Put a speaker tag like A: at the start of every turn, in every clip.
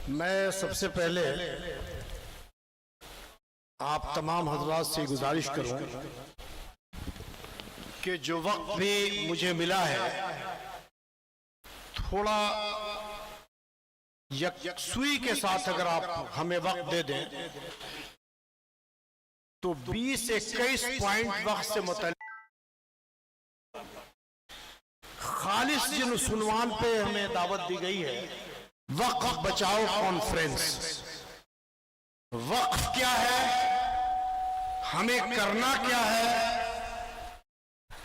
A: میں سب سے پہلے آپ تمام حضرات سے گزارش کروں کہ جو وقت بھی مجھے ملا ہے تھوڑا یکسوئی کے ساتھ اگر آپ ہمیں وقت دے دیں تو 20-21 پوائنٹ وقت سے متعلق خالص جن عنوان پہ ہمیں دعوت دی گئی ہے، وقف بچاؤ کانفرنس۔ وقف کیا ہے، ہمیں کرنا کیا ہے،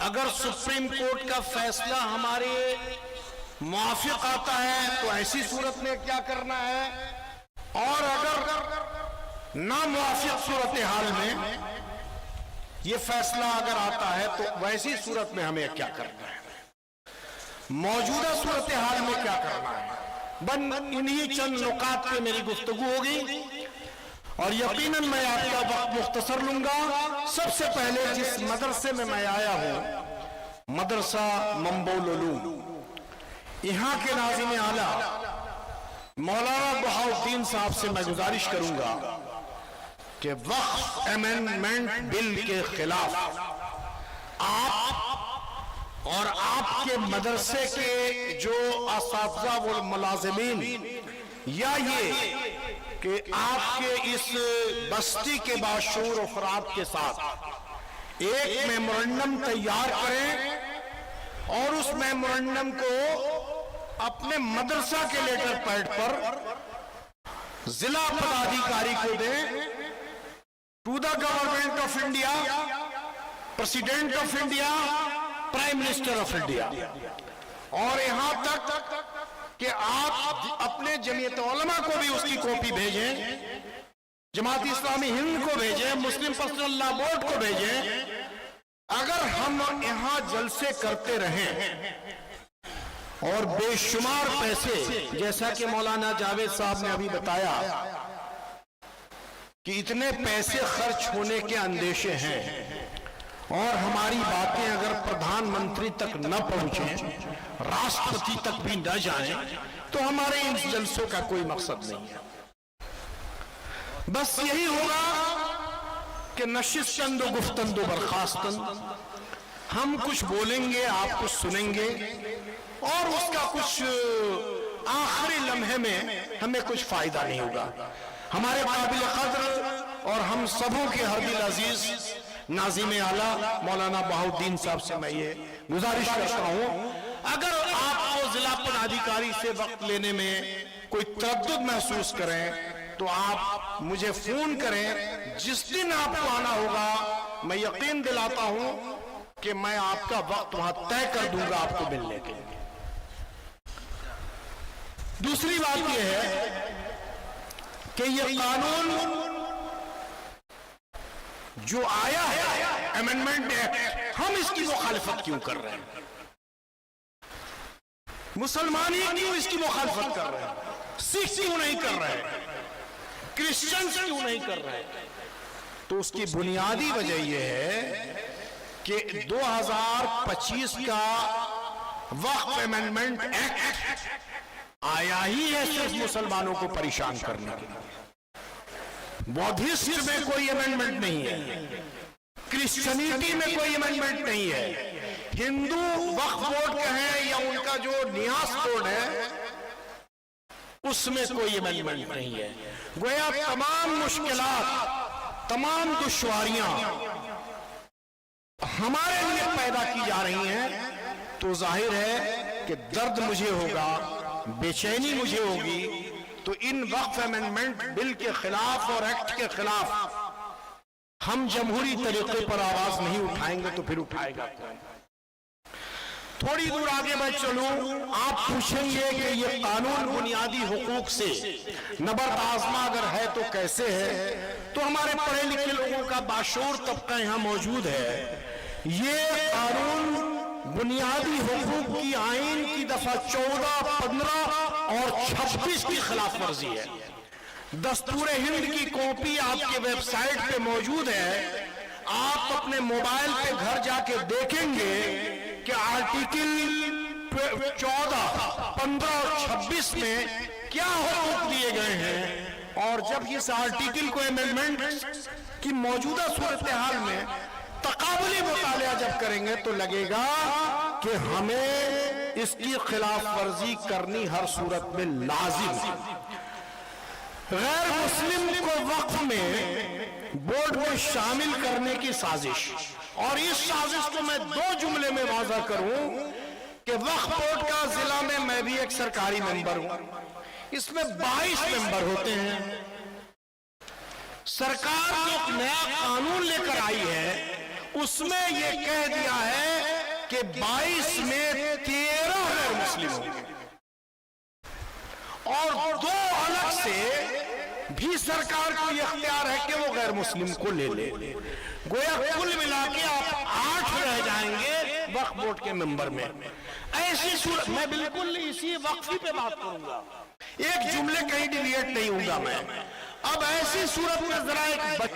A: اگر سپریم کورٹ کا فیصلہ ہمارے موافق آتا ہے تو ایسی صورت میں کیا کرنا ہے، اور اگر ناموافق صورتحال میں یہ فیصلہ اگر آتا ہے تو ویسی صورت میں ہمیں کیا کرنا ہے، موجودہ صورتحال میں کیا کرنا ہے۔ انہی چند نکات پہ میری گفتگو ہوگی اور یقیناً میں آپ کا وقت مختصر لوں گا۔ سب سے پہلے جس مدرسے میں آیا ہوں، مدرسہ منبع العلوم، یہاں کے ناظم اعلیٰ مولانا بہاؤالدین صاحب سے میں گزارش کروں گا کہ وقف امینڈمنٹ بل کے خلاف آپ اور آپ کے مدرسے کے جو اساتذہ و ملازمین، یا یہ کہ آپ کے اس بستی کے باشعور افراد کے ساتھ ایک میمورنڈم تیار کریں اور اس میمورنڈم کو اپنے مدرسہ کے لیٹر پیڈ پر ضلع پدادھیکاری کو دیں، to the government of India, President of India, Prime Minister of India, اور یہاں تک کہ آپ اپنے جمعیت علماء کو بھی اس کی کاپی بھیجیں، جماعت اسلامی ہند کو بھیجیں، مسلم پرسنل لا بورڈ کو بھیجیں۔ اگر ہم یہاں جلسے کرتے رہیں اور بے شمار پیسے، جیسا کہ مولانا جاوید صاحب نے ابھی بتایا کہ اتنے پیسے خرچ ہونے کے اندیشے ہیں، اور ہماری باتیں اگر پردھان منتری تک نہ پہنچیں، راشٹرپتی تک بھی نہ جائیں، تو ہمارے ان جلسوں کا کوئی مقصد نہیں ہے۔ بس یہی ہوگا کہ نشستند و گفتند و برخاستند، ہم کچھ بولیں گے، آپ کچھ سنیں گے، اور اس کا کچھ آخری لمحے میں ہمیں کچھ فائدہ نہیں ہوگا۔ ہمارے قابل قدر اور ہم سبوں کے ہر دل عزیز ناظم اعلیٰ مولانا بہاؤالدین صاحب سے میں یہ گزارش کرتا ہوں، اگر آپ کو ضلع پدادھیکاری سے وقت لینے میں کوئی تردد محسوس کریں تو آپ مجھے فون کریں، جس دن آپ کو آنا ہوگا میں یقین دلاتا ہوں کہ میں آپ کا وقت وہاں طے کر دوں گا آپ کو ملنے کے لیے۔ دوسری بات یہ ہے کہ یہ قانون جو آیا ہے امینڈمنٹ ایکٹ، ہم اس کی مخالفت کیوں کر رہے ہیں؟ مسلمان ہی کیوں اس کی مخالفت کر رہے ہیں؟ سکھ کیوں نہیں کر رہے؟ کرسچن کیوں نہیں کر رہے؟ تو اس کی بنیادی وجہ یہ ہے کہ 2025 کا وقف امینڈمنٹ ایکٹ آیا ہی ہے صرف مسلمانوں کو پریشان کرنے کے لیے۔ بودھسٹ میں کوئی امینڈمنٹ نہیں ہے، کرسچنیٹی میں کوئی امینڈمنٹ نہیں ہے، ہندو وقف بورڈ کہیں یا ان کا جو نیاز بورڈ ہے اس میں کوئی امینڈمنٹ نہیں ہے۔ گویا تمام مشکلات، تمام دشواریاں ہمارے لیے پیدا کی جا رہی ہیں، تو ظاہر ہے کہ درد مجھے ہوگا، بے چینی مجھے ہوگی، تو ان وقف امینڈمنٹ بل کے خلاف اور ایکٹ کے خلاف ہم جمہوری طریقے پر آواز نہیں اٹھائیں گے تو پھر اٹھائے گا کون؟ تھوڑی دور آگے میں چلوں، آپ پوچھیں گے کہ یہ قانون بنیادی حقوق سے نبرد آزما اگر ہے تو کیسے ہے؟ تو ہمارے پڑھے لکھے لوگوں کا باشعور طبقہ یہاں موجود ہے۔ یہ قانون بنیادی حقوق کی آئین کی دفعہ 14، 15 اور 26 کی خلاف ورزی ہے۔ دستور ہند کی کاپی آپ کے ویب سائٹ پہ موجود ہے، آپ اپنے موبائل پہ گھر جا کے دیکھیں گے کہ آرٹیکل 14، 15 اور 26 میں کیا حقوق دیے گئے ہیں، اور جب اس آرٹیکل کو امینڈمنٹ کی موجودہ صورتحال میں تقابلی مطالعہ جب کریں گے تو لگے گا کہ ہمیں اس کی خلاف ورزی کرنی ہر صورت میں لازم ہے۔ غیر مسلم کو وقف میں بورڈ میں شامل کرنے کی سازش، اور اس سازش کو میں 2 جملے میں واضح کروں کہ وقف بورڈ کا ضلع میں بھی ایک سرکاری ممبر ہوں، اس میں 22 ممبر ہوتے ہیں۔ سرکار جو ایک نیا قانون لے کر آئی ہے اس میں یہ کہہ دیا ہے کہ 22 میں 13 غیر مسلم ہوں گے، اور 2 الگ سے بھی سرکار کو یہ اختیار ہے کہ وہ غیر مسلم کو لے لے، گویا کل ملا کے آپ 8 رہ جائیں گے وقف بورڈ کے ممبر میں۔ ایسی صورت میں بالکل اسی وقفی پہ بات کروں گا، ایک جملے کہیں ڈیویٹ نہیں ہوں گا میں۔ اب ایسی صورت میں ذرا ایک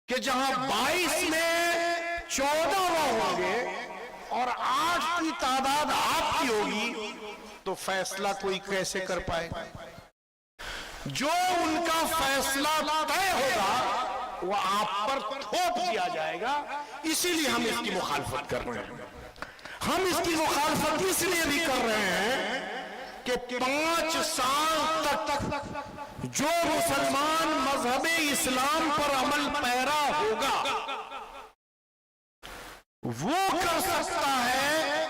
A: کہ جہاں 22 میں 14 وہ ہوں گے اور 8 کی تعداد آپ کی ہوگی، تو فیصلہ کوئی کیسے کر پائے؟ جو ان کا فیصلہ طے ہوگا وہ آپ پر تھوپ دیا جائے گا، اسی لیے ہم اس کی مخالفت کر رہے ہیں۔ ہم اس کی مخالفت اس لیے بھی کر رہے ہیں کہ 5 سال تک جو مسلمان مذہب اسلام پر عمل پیرا ہوگا وہ کر سکتا ہے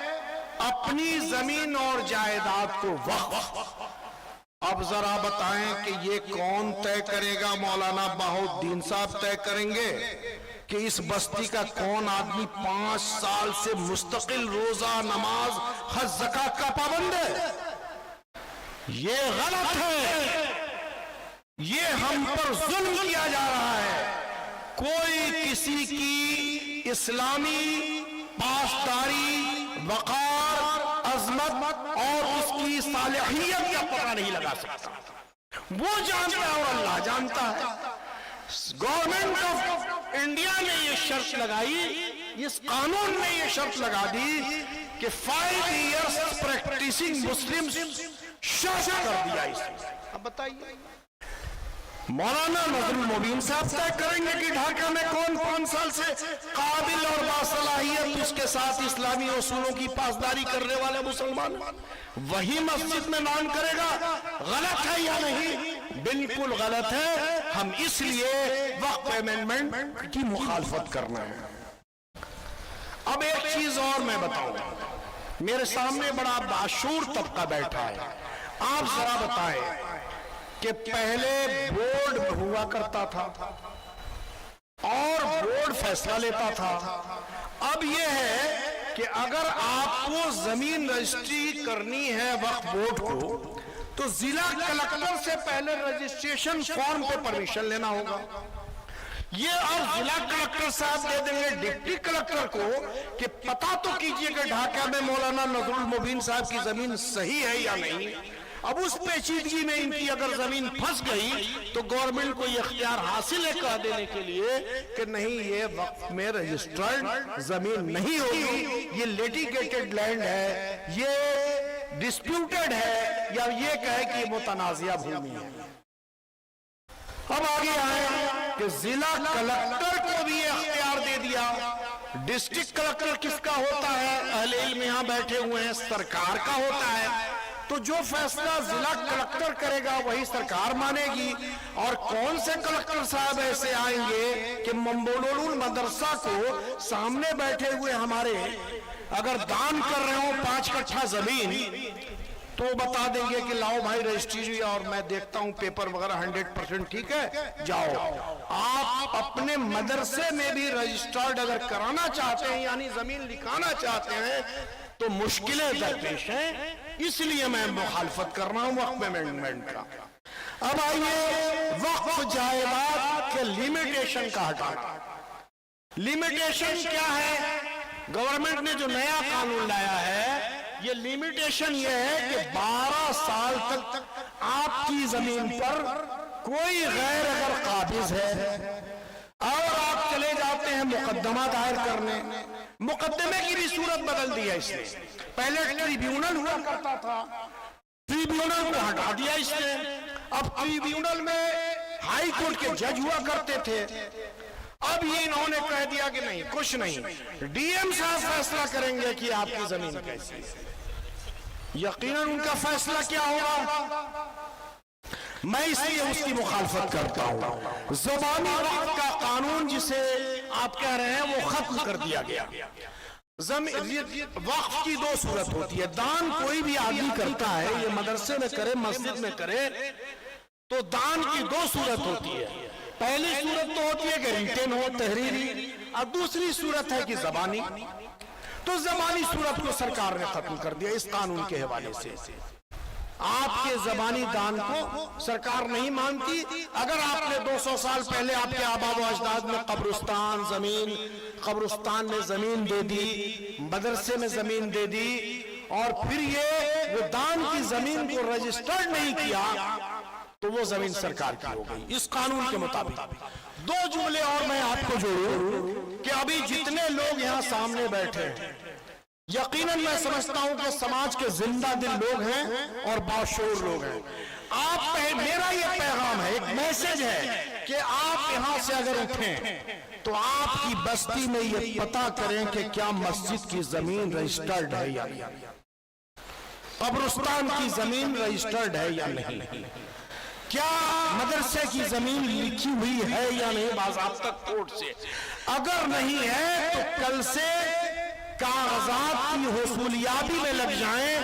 A: اپنی زمین اور جائیداد کو وقف۔ اب ذرا بتائیں کہ یہ کون طے کرے گا؟ مولانا بہاؤالدین صاحب طے کریں گے کہ اس بستی کا کون آدمی 5 سال سے مستقل روزہ، نماز، حج، زکات کا پابند ہے؟ یہ غلط ہے، یہ ہم پر ظلم کیا جا رہا ہے۔ کوئی کسی کی اسلامی پاسداری، وقار، عظمت اور اس کی صالحیت کا پتہ نہیں لگا سکتا، وہ جانتا ہے اور اللہ جانتا ہے۔ گورنمنٹ آف انڈیا نے یہ شرط لگائی، اس قانون نے یہ شرط لگا دی کہ 5 ایئرس پریکٹیسنگ مسلم شرط کر دیا اس میں۔ اب بتائیے مولانا نظر المبین صاحب طے کریں گے کہ ڈھاکہ میں کون 5 سال سے قابل اور باصلاحیت اس کے ساتھ اسلامی اصولوں کی پاسداری کرنے والے مسلمان، وہی مسجد میں نان کرے گا؟ غلط ہے یا نہیں؟ بالکل غلط ہے۔ ہم اس لیے وقف امینڈمنٹ کی مخالفت کرنا ہے۔ اب ایک چیز اور میں بتاؤں، میرے سامنے بڑا باشعور طبقہ بیٹھا ہے، آپ ذرا بتائیں کہ پہلے بورڈ ہوا کرتا تھا اور بورڈ فیصلہ لیتا تھا، اب یہ ہے کہ اگر آپ کو زمین رجسٹری کرنی ہے وقف بورڈ کو تو ضلع کلکٹر سے پہلے رجسٹریشن فارم پہ پرمیشن لینا ہوگا۔ یہ اب ضلع کلکٹر صاحب دے دیں گے ڈپٹی کلکٹر کو کہ پتہ تو کیجئے کہ ڈھاکہ میں مولانا نظر المبین صاحب کی زمین صحیح ہے یا نہیں۔ اب اس پیچیدگی میں ان کی اگر زمین پھنس گئی تو گورنمنٹ کو یہ اختیار حاصل ہے کہہ دینے کے لیے کہ نہیں، یہ وقف میں رجسٹرڈ زمین نہیں ہوگی، یہ لیٹیگیٹڈ لینڈ ہے، یہ ڈسپیوٹڈ ہے، یا یہ کہے کہ یہ متنازعہ بھومی ہے۔ اب آگے آئے کہ ضلع کلکٹر کو بھی یہ اختیار دے دیا۔ ڈسٹرکٹ کلکٹر کس کا ہوتا ہے؟ اہل علم یہاں بیٹھے ہوئے ہیں، سرکار کا ہوتا ہے۔ تو جو فیصلہ ضلع کلکٹر کرے گا وہی سرکار مانے گی۔ اور کون سے کلکٹر صاحب ایسے آئیں گے کہ ممبولول مدرسہ کو سامنے بیٹھے ہوئے ہمارے اگر دان کر رہے ہوں 5 کٹھا زمین تو بتا دیں گے کہ لاؤ بھائی رجسٹری، اور میں دیکھتا ہوں پیپر وغیرہ 100% ٹھیک ہے، جاؤ۔ آپ اپنے مدرسے میں بھی رجسٹرڈ اگر کرانا چاہتے ہیں یعنی زمین لکھانا چاہتے ہیں تو مشکلیں درپیش ہیں، اس لیے میں مخالفت کر رہا ہوں وقف امینڈمنٹ کا۔ اب آئیے وقف جائیداد کے لیمیٹیشن کا ہٹانا۔ لیمیٹیشن کیا ہے؟ گورنمنٹ نے جو نیا قانون لایا ہے یہ لیمیٹیشن یہ ہے کہ 12 سال تک آپ کی زمین پر کوئی غیر اگر قابض ہے اور آپ چلے جاتے ہیں مقدمہ دائر کرنے، مقدمے کی بھی صورت بدل دی ہے اس نے۔ پہلے ٹریبیونل ہوا کرتا تھا، پری ट्रिब्यूनल को हटा दिया इसने। अब ट्रिब्यूनल में हाई कोर्ट के जज हुआ करते थे, अब ये इन्होंने कह दिया कि नहीं, कुछ नहीं, डीएम साहब फैसला करेंगे कि आपकी जमीन कैसी है। यकीनन उनका फैसला क्या होगा, मैं इसलिए उसकी मुखालफत करता हूं। ज़बानी वक़्फ़ का कानून जिसे आप कह रहे हैं वो खत्म कर दिया गया। वक्फ की दो सूरत होती है, दान कोई भी आदमी करता है, ये मदरसे में करे, मस्जिद में करे, तो दान की दो सूरत होती है। पहली सूरत तो होती है कि रिटन हो, तहरीरी, और दूसरी सूरत है कि जबानी। तो जबानी सूरत को सरकार ने खत्म कर दिया इस कानून के हवाले से। आपके जबानी दान को सरकार नहीं मानती। अगर आपने 200 साल पहले आपके आबा व अजदाद में कब्रिस्तान में जमीन दे दी, मदरसे में जमीन दे दी, और फिर ये वो दान की जमीन को रजिस्टर्ड नहीं किया, तो वो जमीन सरकार की हो गई इस कानून के मुताबिक। दो जुमले और मैं आपको जोड़ूं कि अभी जितने लोग यहाँ सामने बैठे हैं, यकीनन मैं समझता हूं कि समाज के जिंदा दिल लोग हैं और बाशऊर लोग हैं। मेरा ये पैगाम है, एक मैसेज है कि आप यहां से अगर उठें तो आपकी बस्ती में ये पता करें कि क्या मस्जिद की जमीन रजिस्टर्ड है या नहीं, कब्रिस्तान की जमीन रजिस्टर्ड है या नहीं, क्या मदरसे की जमीन लिखी हुई है या नहीं बाज़ाब्ता कोर्ट से। अगर नहीं है तो कल से कागजात की हुसूलियाबी में लग जाएं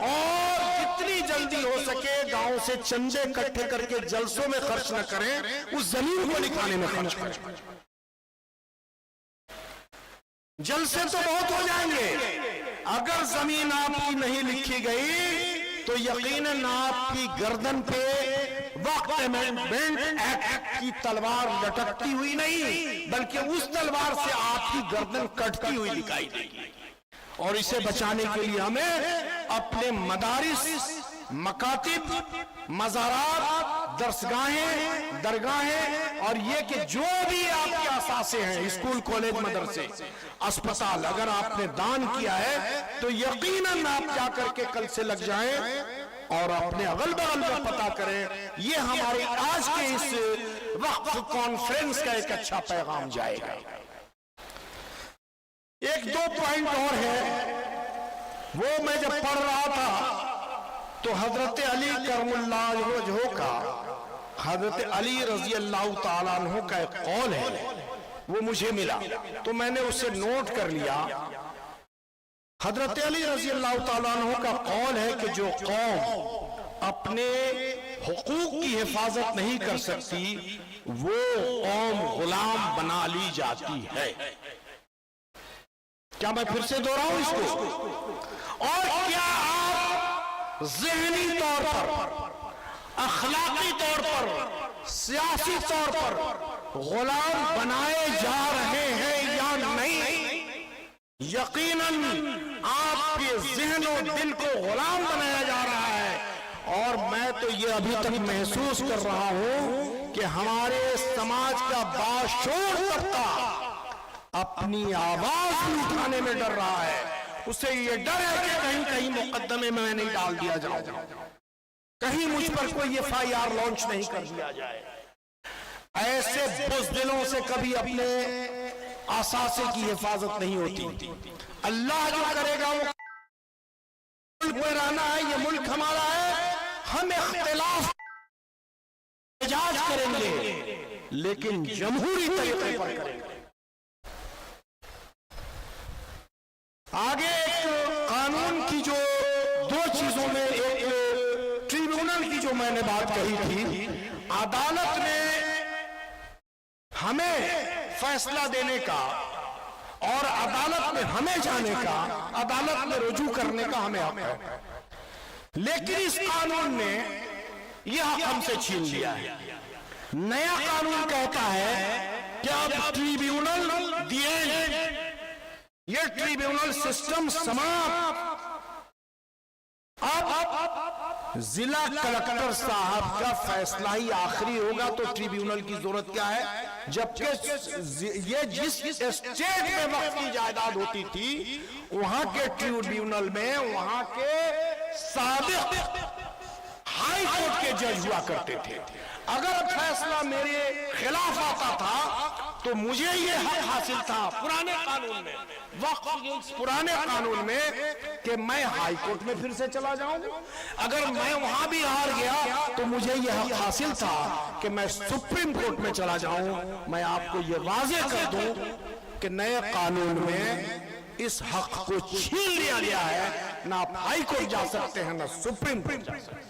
A: और जितनी जल्दी हो सके गांव से चंदे इकट्ठे करके जलसों में खर्च न करें, उस जमीन को निकालने में खर्च करें। जलसे तो बहुत हो जाएंगे, अगर जमीन आपकी नहीं लिखी गई तो यकीनन आपकी गर्दन पे वक्त अमेंडमेंट एक्ट की तलवार लटकती हुई नहीं, बल्कि उस तलवार से आपकी गर्दन कटती हुई दिखाई देगी। और इसे बचाने के लिए हमें अपने मदारिस, मकातिब, मज़ारात, दरसगाहें, दरगाहें, और ये कि जो भी आपके असासे हैं, स्कूल, कॉलेज, मदरसे, अस्पताल, अगर आपने दान किया है तो यकीनन आप जाकर के कल से लग जाएं और अपने अगल बगल में पता करें। ये हमारे आज के इस वक्फ कॉन्फ्रेंस का एक अच्छा पैगाम जाएगा। एक दो पॉइंट और है, वो मैं जब पढ़ रहा था तो हजरत अली करमुल्लाह वजहो का, हजरत अली रजी अल्लाह ताला अन्हु का एक कौल है, वो मुझे मिला तो मैंने उसे नोट कर लिया। हजरत अली रजी अल्लाह ताला अन्हु का कौल है कि जो कौम अपने हुकूक की हिफाजत नहीं कर सकती वो कौम गुलाम बना ली जाती है। क्या मैं फिर से दोहराऊं इसको? और क्या आप ज़हनी तौर पर, अखलाकी तौर पर, सियासी तौर पर गुलाम बनाए जा रहे हैं या नहीं? यकीनन आपके ज़हन और दिल को गुलाम बनाया जा रहा है। और मैं तो ये अभी तक महसूस कर रहा हूं कि हमारे समाज का बाशऊर तबका अपनी आवाज उठाने में डर रहा है। उसे ये डर है कि कहीं कहीं मुकदमे में मैं नहीं डाल दिया जाऊं, कहीं मुझ पर कोई FIR लॉन्च नहीं कर दिया जाए। ऐसे बुज़दिलों से कभी अपने आसासे की हिफाजत नहीं होती। अल्लाह जो करेगा वो, मुल्क में रहना है, ये मुल्क हमारा है, हम इख्तिलाफ इजाज करेंगे लेकिन जमहूरी तरीके पर करेंगे। आगे एक कानून की जो दो चीजों में, एक ट्रिब्यूनल की जो मैंने बात कही थी, अदालत ने हमें फैसला देने का और अदालत में हमें जाने का, अदालत में रुजू करने का हमें हक है, लेकिन इस कानून ने यह हक हमसे छीन लिया है। नया कानून कहता है कि अब ट्रिब्यूनल दिए, ये ट्रिब्यूनल सिस्टम समाप्त। अब जिला कलेक्टर साहब का फैसला ही आखिरी होगा, तो ट्रिब्यूनल की जरूरत क्या है? जबकि ये जिस स्टेट में वक्फ की जायदाद होती थी, वहां के ट्रिब्यूनल में वहां के साबिक हाई कोर्ट के जज हुआ करते थे। अगर फैसला मेरे खिलाफ आता था तो मुझे ये हक हासिल था पुराने कानून में, वक्फ के पुराने कानून में, कि मैं हाई कोर्ट में फिर से चला जाऊं। अगर मैं वहां भी हार गया तो मुझे ये हक हासिल था कि मैं सुप्रीम कोर्ट में चला जाऊं। मैं आपको ये वाज़ेह कर दूं कि नए कानून में इस हक को छीन लिया गया है। ना आप हाई कोर्ट जा सकते हैं, ना सुप्रीम कोर्ट जा सकते हैं।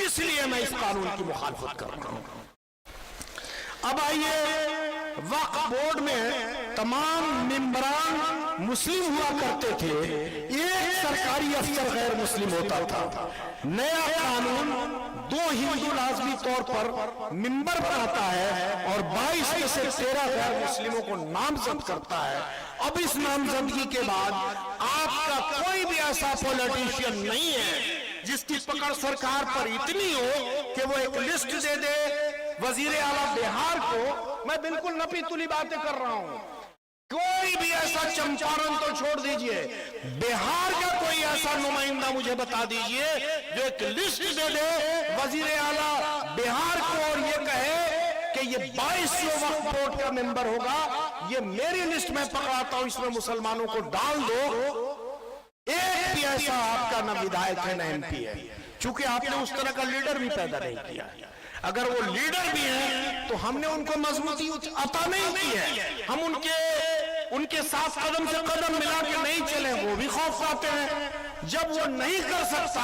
A: इसलिए मैं इस कानून की मुखालफत कर रहा हूं। अब आइए, वक्फ बोर्ड में तमाम मेंबरान मुस्लिम हुआ करते थे, एक सरकारी अफसर गैर मुस्लिम होता था। नया कानून 2 हिंदू लाजमी तौर पर मेंबर बनाता है और 22 में से 13 गैर मुस्लिमों को नामजद करता है। अब इस नामजदगी के बाद आपका कोई भी ऐसा पॉलिटिशियन नहीं है जिसकी पकड़ सरकार पर इतनी हो कि वो एक लिस्ट दे दे वजीर आला बिहार को। मैं बिल्कुल नपी तुली बातें कर रहा हूं। कोई भी ऐसा, चंपारण तो छोड़ दीजिए, बिहार का कोई ऐसा नुमाइंदा मुझे बता दीजिए जो एक लिस्ट दे दे वजीर आला बिहार को और ये कहे कि ये 22 वक्फ बोर्ड का मेंबर होगा, ये मेरी लिस्ट में पकड़ाता हूं, इसमें मुसलमानों को डाल दो। एक भी ऐसा आपका न विधायक है न एमपी है, चूंकि आपने उस तरह का लीडर भी पैदा नहीं किया। अगर वो लीडर भी है तो हमने उनको मजबूती अता नहीं की है। हम उनके साथ कदम से कदम मिला के नहीं चले, वो भी खौफ खाते हैं। जब वो नहीं कर सकता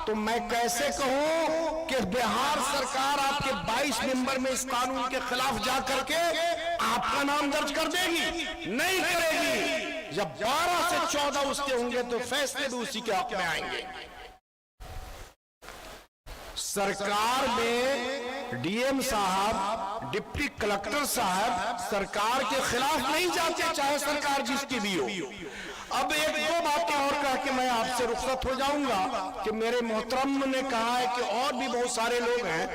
A: तो मैं कैसे कहूं कि बिहार सरकार आपके 22 मेंबर में इस कानून के खिलाफ जा करके आपका नाम दर्ज कर देगी? नहीं करेगी। जब 12 से 14 उसके होंगे तो फैसले भी उसी के हक में आएंगे। सरकार में डीएम साहब, डिप्टी कलेक्टर साहब सरकार के खिलाफ नहीं जाते, चाहे सरकार जिसकी भी हो। अब एक दो बातें और कह के मैं आपसे रुखसत हो जाऊंगा कि मेरे मोहतरम ने कहा है कि और भी बहुत सारे लोग हैं,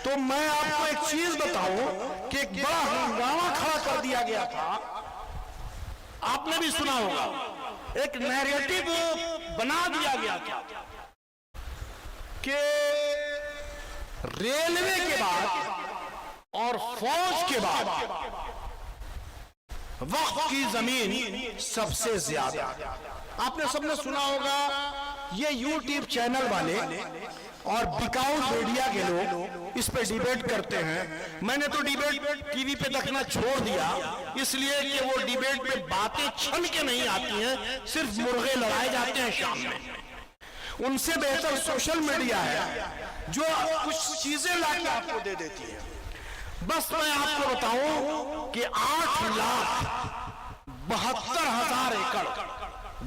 A: तो मैं आपको एक चीज बताऊं कि एक बड़ा हंगामा खड़ा कर दिया गया था। आपने भी सुना होगा, एक नैरेटिव बना दिया गया था कि रेलवे के बाद और फौज के बाद वक्फ की जमीन सबसे ज्यादा। आपने सबने सुना होगा, ये यूट्यूब चैनल वाले और बिकाऊ मीडिया के लोग इस पे डिबेट करते हैं। मैंने तो डिबेट टीवी पे देखना छोड़ दिया, इसलिए कि वो डिबेट पे बातें छन के नहीं आती हैं, सिर्फ मुर्गे लड़ाए जाते हैं शाम में। उनसे बेहतर सोशल मीडिया है जो कुछ चीजें लाके आपको दे देती है। बस मैं आपको बताऊं कि 8,72,000 एकड़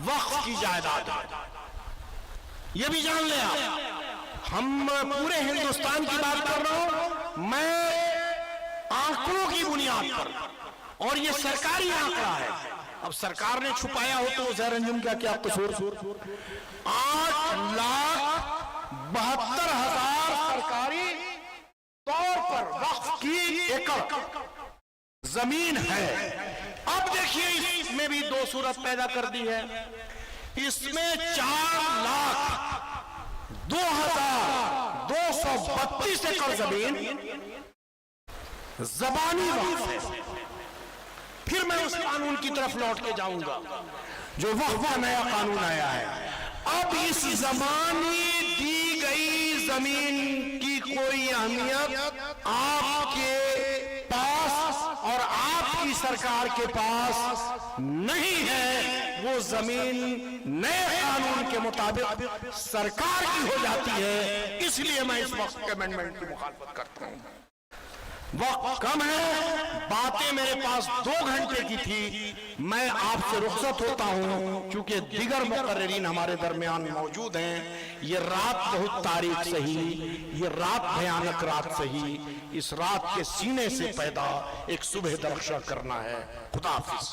A: वक्फ की जायदाद है। ये भी जान लें आप, हम पूरे हिंदुस्तान की बात कर रहा हूं मैं आंकड़ों की बुनियाद पर, और ये सरकारी आंकड़ा है। अब सरकार ने छुपाया हो तो जहर अंजुम का क्या कसूर? 8,72,000 सरकारी तौर पर वक्फ की एकड़ जमीन है। अब देखिए, इसमें भी दो सूरत पैदा कर दी है। इसमें 4,02,232 एकड़ जमीन ज़बानी वक्फ है। फिर मैं उस कानून की तरफ लौट के जाऊंगा जो वक्फ का नया कानून आया है। अब इस ज़बानी दी गई जमीन की कोई अहमियत आपके पास और आपकी सरकार के पास नहीं है। वो जमीन नए कानून के मुताबिक सरकार की हो जाती है। इसलिए मैं इस वक्त अमेंडमेंट की मुखालफत करता हूं। वक्त कम है, बातें मेरे पास 2 घंटे की थी। मैं आपसे रुखसत होता हूं क्योंकि दीगर मुकर्रिरीन हमारे दरमियान मौजूद हैं। ये रात बहुत तारीख सही, ये रात भयानक रात सही, इस रात के सीने से पैदा एक सुबह दरख्शां करना है। खुदा हाफिज।